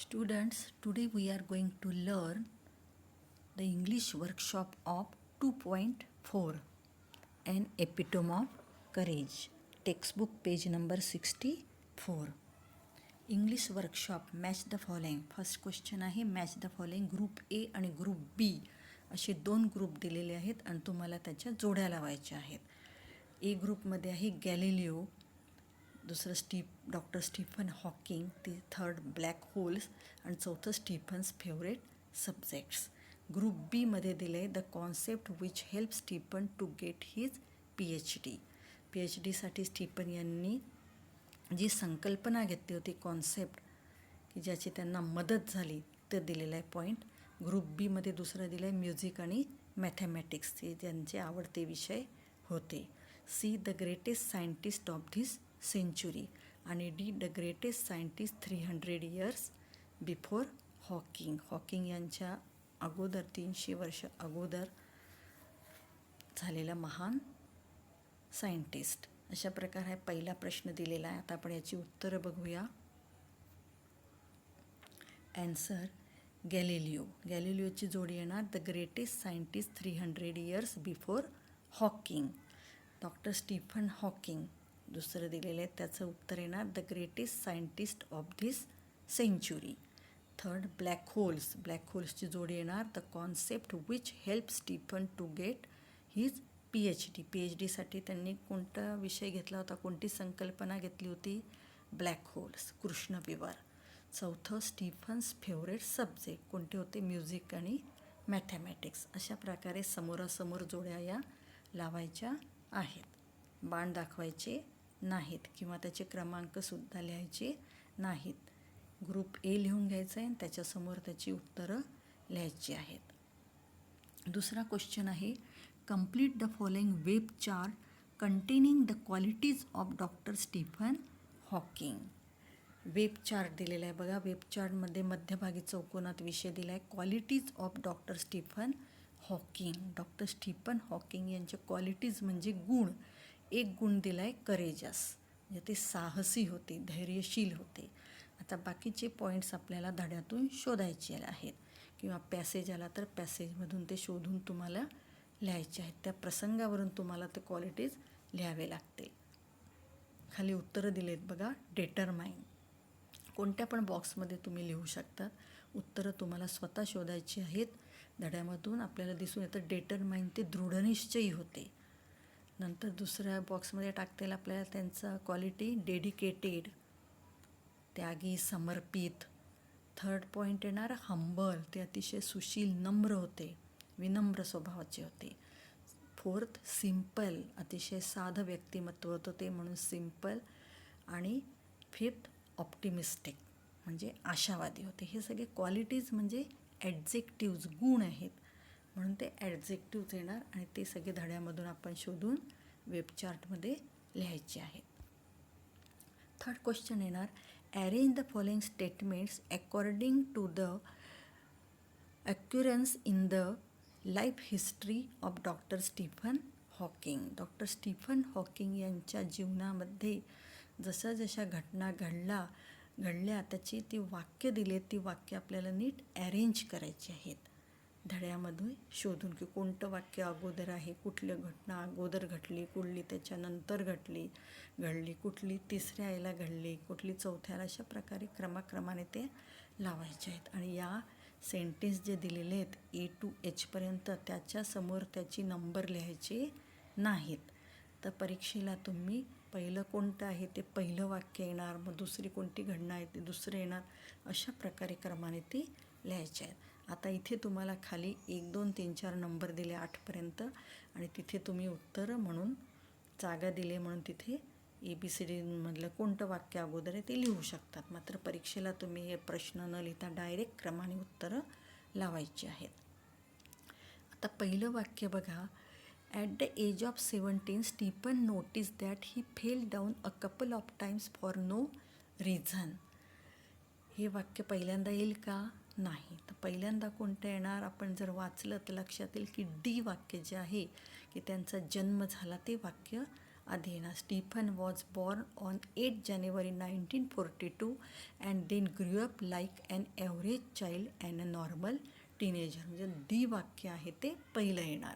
Students, today we are going to learn the English workshop of 2.4, An Epitome of Courage, textbook page number 64. English workshop, match the following. First question आहे match the following. Group A आणि group बी असे दोन group दिलेले आहेत आणि तुम्हाला त्याच्या जोड्या लावायच्या आहेत. ए ग्रुपमध्ये आहे गॅलिलिओ, दुसरं doctor Stephen Hawking, third black holes आणि चौथं स्टीफन्स फेवरेट सब्जेक्ट्स. ग्रुप बीमध्ये दिलं आहे the concept which help Stephen to get his PhD. PhDसाठी स्टीफन यांनी जी संकल्पना घेतली होती, कॉन्सेप्ट की ज्याची त्यांना मदत झाली, ते दिलेलं आहे पॉईंट. ग्रुप बीमध्ये दुसरं दिलं आहे म्युझिक आणि मॅथमॅटिक्स, हे त्यांचे आवडते विषय होते. C the greatest scientist of this century आणि D the greatest scientist 300 years before Hawking. Hawking यांच्या अगोदर 300 वर्ष अगोदर झालेला महान सायंटिस्ट. अशा प्रकारे हा पहिला प्रश्न दिलेला आहे. आता आपण याची उत्तरं बघूया. Answer Galileo. गॅलिलिओची जोडी येणार the greatest scientist 300 years before Hawking. Doctor Stephen Hawking दुसरं दिलेलं आहे, त्याचं उत्तर येणार the greatest scientist of this century. Third black holes. Black होल्सची जोडी येणार the concept which help Stephen to get his PhD. PhDसाठी त्यांनी कोणता विषय घेतला होता, कोणती संकल्पना घेतली होती? ब्लॅक होल्स, कृष्णविवर. चौथं स्टीफन्स फेवरेट सब्जेक्ट कोणते होते? म्युझिक आणि मॅथमॅटिक्स. अशा प्रकारे समोरासमोर जोड्या या लावायच्या आहेत. बाण दाखवायचे नाहीत किंवा त्याचे क्रमांकसुद्धा लिहायचे नाहीत. ग्रुप ए लिहून घ्यायचं आहे आणि त्याच्यासमोर त्याची उत्तरं लिहायची आहेत. दुसरा क्वेश्चन आहे complete the following web chart containing the qualities of doctor Stephen Hawking. Web chart दिलेला आहे बघा. वेब चार्टमध्ये मध्यभागी चौकोनात विषय दिला आहे qualities of doctor Stephen Hawking. Doctor Stephen Hawking यांच्या क्वालिटीज म्हणजे गुण. एक गुण दिला आहे करेजस, म्हणजे ते साहसी होते, धैर्यशील होते. आता बाकीचे पॉईंट्स आपल्याला धड्यातून शोधायचे आहेत किंवा पॅसेज आला तर पॅसेजमधून ते शोधून तुम्हाला लिहायचे आहेत. त्या प्रसंगावरून तुम्हाला ते क्वालिटीज लिहावे लागते. खाली उत्तरं दिलेत बघा. डेटरमाइन. कोणत्या पण बॉक्समध्ये तुम्ही लिहू शकतात. उत्तरं तुम्हाला स्वतः शोधायची आहेत. धड्यामधून आपल्याला दिसून येतं डेटरमाइन ते दृढनिश्चयी होते. नंतर दुसऱ्या बॉक्समध्ये टाकता येईल आपल्याला त्यांचा क्वालिटी डेडिकेटेड, त्यागी, समर्पित. थर्ड पॉईंट येणार हंबल, ते अतिशय सुशील, नम्र होते, विनम्र स्वभावाचे होते. फोर्थ सिम्पल, अतिशय साधं व्यक्तिमत्व होतं ते म्हणून सिम्पल. आणि फिफ्थ ऑप्टिमिस्टिक, म्हणजे आशावादी होते. हे सगळे क्वालिटीज म्हणजे ॲडजेक्टिव्ज, गुण आहेत म्हणून ते ॲडजेक्टिव्ज येणार आणि ते सगळे धड्यामधून आपण शोधून वेब चार्टमध्ये लिहायचे आहेत. थर्ड क्वेश्चन येणार arrange the following statements according to the occurrence in the life history of doctor Stephen Hawking. Doctor Stephen Hawking यांच्या जीवनामध्ये जशा जशा घटना घडल्या त्याची ती वाक्य दिली, ती वाक्य आपल्याला नीट अरेंज करायची आहेत धड्यामध्ये शोधून की कोणतं वाक्य अगोदर आहे, कुठली घटना अगोदर घडली, कुठली त्याच्यानंतर घडली, कुठली तिसऱ्या याला घडली, कुठली चौथ्याला. अशा प्रकारे क्रमाक्रमाने ते लावायचे आहेत. आणि या सेंटेन्स जे दिलेले आहेत A to H पर्यंत त्याच्यासमोर त्याची नंबर लिहायचे नाहीत. तर परीक्षेला तुम्ही पहिलं कोणतं आहे ते पहिलं वाक्य येणार, मग दुसरी कोणती घटना आहे ते दुसरं येणार. अशा प्रकारे क्रमाने ती लिहायचे आहेत. आता इथे तुम्हाला खाली 1 2 3 4 नंबर दिले 8 पर्यंत आणि तिथे तुम्ही उत्तरं म्हणून जागा दिले म्हणून तिथे ABCD मधलं कोणतं वाक्य अगोदर आहे ते लिहू शकतात. मात्र परीक्षेला तुम्ही हे प्रश्न न लिहिता डायरेक्ट क्रमाने उत्तरं लावायची आहेत. आता पहिलं वाक्य बघा. At the age of 17 Stephen notice that he fell down a couple of times for no reason. हे वाक्य पहिल्यांदा येईल का? नाही. तर पहिल्यांदा कोणतं येणार? आपण जर वाचलं तर लक्षात येईल की डी वाक्य जे आहे की त्यांचा जन्म झाला ते वाक्य आधी येणार. स्टीफन वॉज बॉर्न ऑन 8 जानेवारी 1942 and then grew up like an average child and a normal teenager. म्हणजे डी वाक्य आहे ते पहिलं येणार.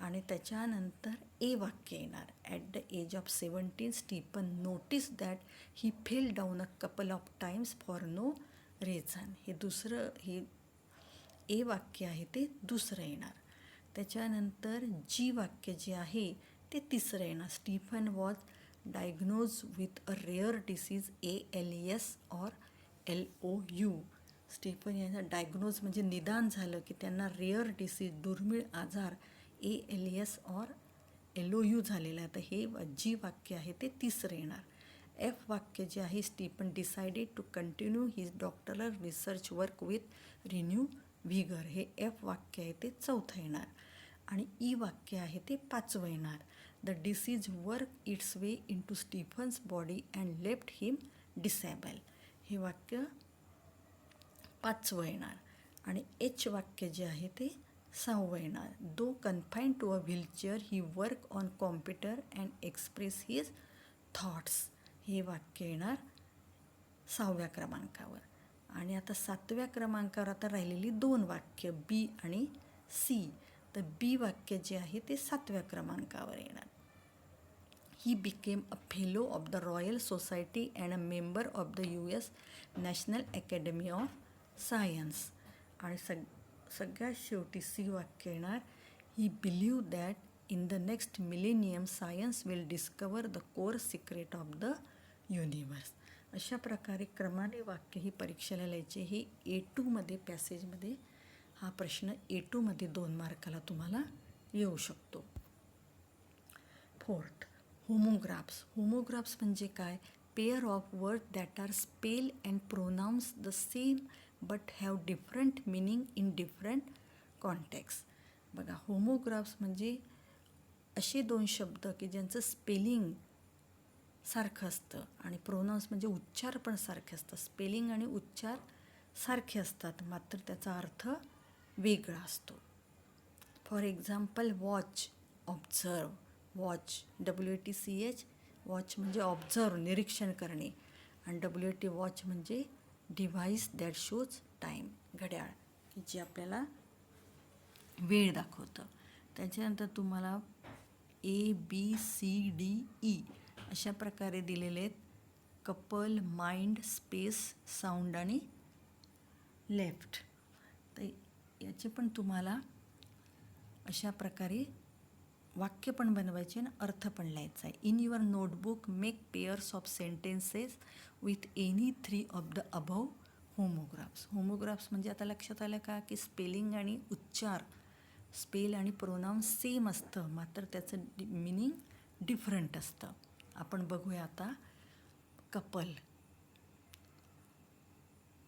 आणि त्याच्यानंतर ए वाक्य येणार. At the age of 17 Stephen notice that he fell down a couple of times for no reason. हे दुसरं, हे ए वाक्य आहे ते दुसरं येणार. त्याच्यानंतर जी वाक्य जे आहे ते तिसरं येणार. Stephen was diagnose with a rare disease ALS or LOU. Stephen यांना डायग्नोज म्हणजे निदान झालं की त्यांना रेअर डिसीज दुर्मिळ आजार ALS ऑर LOU झालेला आहे. तर हे जी वाक्य आहे ते तिसरं येणार. एफ वाक्य जे आहे Stephen decided to continue his doctoral research work with renew vigour. हे एफ वाक्य आहे ते चौथं येणार. आणि ई वाक्य आहे ते पाचवं येणार. The disease work its way into Stephen's body and left him disable. हे वाक्य पाचवं येणार. आणि एच वाक्य जे आहे ते सहावं येणार. Though confine to a wheelchair he work on computer and express his thoughts. हे वाक्य येणार 6व्या क्रमांकावर. आणि आता 7व्या क्रमांकावर आता राहिलेली 2 वाक्य बी आणि सी. तर बी वाक्य जे आहे ते 7व्या क्रमांकावर येणार. He became a fellow of the Royal Society and a member of the US National Academy of Science. आणि सगळ्यात शेवटी सी वाक्य येणार. He believe that in the next millennium science will discover the core secret of the universe. अशा प्रकारे क्रमाने वाक्य ही परीक्षेला लिहायचे. हे A2मध्ये पॅसेजमध्ये हा प्रश्न A2मध्ये 2 मार्काला तुम्हाला येऊ शकतो. 4th homographs. होमोग्राफ्स म्हणजे काय? Pair of word that are spell and pronounce the same but have different meaning in different context. बघा, होमोग्राफ्स म्हणजे असे 2 शब्द की ज्यांचं स्पेलिंग सारखं असतं आणि प्रोनाऊन्स म्हणजे उच्चार पण सारखे असतात. स्पेलिंग आणि उच्चार सारखे असतात मात्र त्याचा अर्थ वेगळा असतो. For example watch, observe. Watch WATCH, watch म्हणजे ऑब्झर्व निरीक्षण करणे, आणि WAT वॉच म्हणजे डिव्हाइस दॅट शोज टाईम, घड्याळ की जे आपल्याला वेळ दाखवतं. त्याच्यानंतर तुम्हाला ABCDE अशा प्रकारे दिलेले आहेत. कपल, माइंड, स्पेस, साऊंड आणि लेफ्ट. तर याचे पण तुम्हाला अशा प्रकारे वाक्य पण बनवायचे आणि अर्थ पण लिहायचा आहे. In your notebook make pairs of sentences with any 3 of the above homographs. Homographs म्हणजे आता लक्षात आलं का की स्पेलिंग आणि उच्चार, स्पेल आणि प्रोनाऊन सेम असतं मात्र त्याचं मिनिंग डिफरंट असतं. आपण बघूया आता. Couple.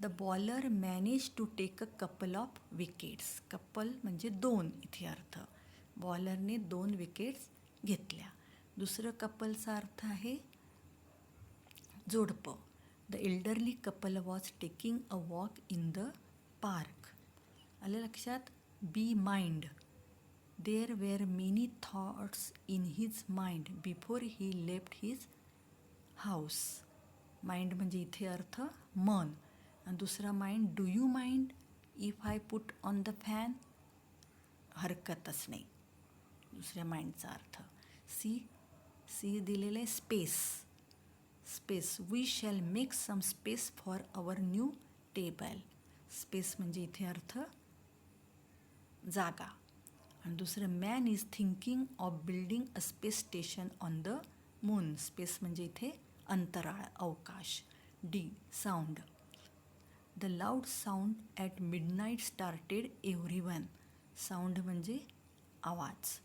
The bowler manage to take a couple of wickets. Couple म्हणजे 2 इथे अर्थ. बॉलरने 2 विकेट्स घेतल्या. दुसरं कपलचा अर्थ आहे जोडपं. The elderly couple was taking a walk in the park. आलं लक्षात? B mind. There were many thoughts in his mind before he left his house. Mind म्हणजे इथे अर्थ मन. आणि दुसरा mind, do you mind if I put on the fan. हरकतच नाही दुसऱ्या माइंडचा अर्थ. सी दिलेलं आहे space. Space, we shall make some space for our new table. Space म्हणजे इथे अर्थ जागा. आणि दुसरं, man is thinking of building a space station on the moon. Space म्हणजे इथे अंतराळ, अवकाश. D sound. The loud sound at midnight started everyone. Sound म्हणजे आवाज.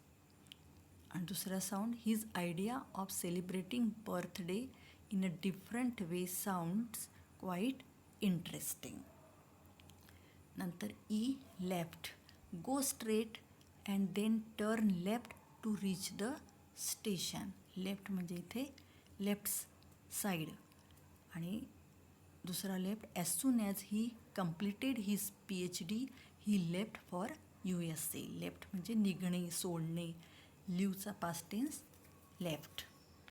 आणि दुसरा sound, his idea of celebrating birthday in a different way sounds quite interesting. नंतर E left. Go straight and then turn left to reach the station. Left म्हणजे इथे left side. आणि दुसरा left, as soon as he completed his PhD he left for USA. Left म्हणजे निघणे, सोडणे. लिव्हचा past tense left.